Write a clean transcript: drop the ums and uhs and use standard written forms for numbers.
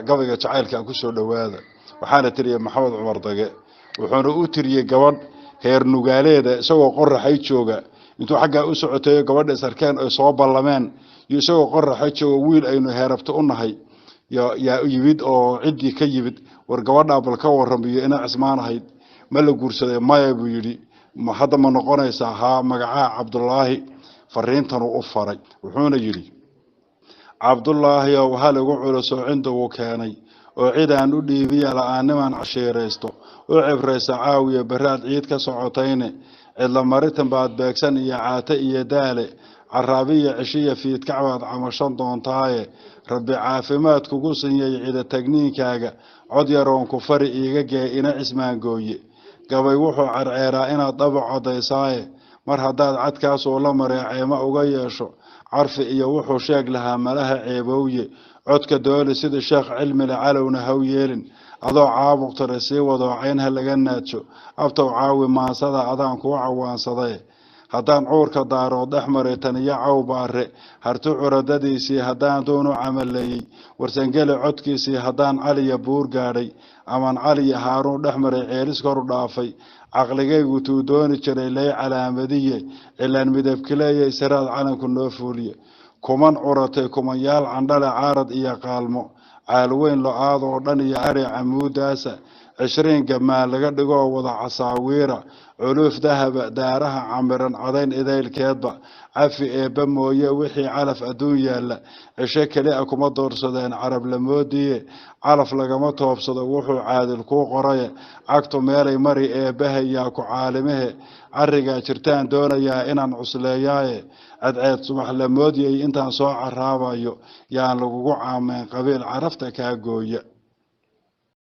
gabayga jacaylka ku soo dhawaada waxaana tiriyay maxamed cumar dage wuxuuna u tiriyay gabadh heer nugaaleeda isagoo qorraxay jooga intuu xagga u socotay gabadha sarkaan ay soo ballameen iyo isagoo qorraxay jooga wiil aynu heerabto u nahay yaa yimid oo cidii ka yimid war gabadha bal ka warramiyo ina cismaanahayd ma la guursaday maya buu yiri ma hadda ma noqonaysaa ha magaca Cabdullaahi fariintan u faray wuxuuna yiri Cabdullaahi oo waxa lagu culuso cinda uu keenay oo ciidan u dhiibiya la'aaniman cashiireysto oo cibreysa caawiya baraad ciid ka socotayne cidla maritan baad beegsan iyo caata iyo daale carabiya cishiya fiid kacbaad camashan doontaaye rabbi caafimaad kugu siiyay cida tagniinkaaga cod yaroon ku fari iiga gee ina cismaan gooye gabay wuxuu carceeraa inaad dhabo codaysaaye mar haddaad cadkaas oo la mareeceema uga yeesho carfi iyo wuxuu sheeg lahaa malaha ceebowye codka doole sida sheekh cilmi la calowna haw yeelin adoo caabuqtare sii wado caynha laga naadsho abtow caawi maasada adaan ku cawaansaday haddaan cuurka daaro dhaxmaray tan iyo cawbaare hartu curadadiisii haddaan doonu camalayay warsangeli codkiisii haddaan caliya buur gaadhay aman caliya haaruun dhaxmaray ceelis kor u dhaafay caqligaygu tuu dooni jiray lay calaamadiye cilaan midabkileeyay siraad calanku noo fuuliye kuman curatay kumanyaal candhale caarad iyo qaalmo caalweyn lo-aad oo dhan iyo ari camuudaasa 20 gamaan laga dhigo wada casaawiira culuf dahaba daaraha camiran cadayn idaylkeedba cafi eeba mooye wixii calaf adduun yaala cishe kale kuma doorsadeen carab la moodiye calaf lagama toobsado wuxuu caadil ku qoray cagtu meelay mari eebaha yaa ku caalimahe ariga jirtaan doonayaa inaan cusleeyaaye adceed subax la moodiyay intaan soo caraabayo yaan lagugu caameen qabiil carafta ka gooya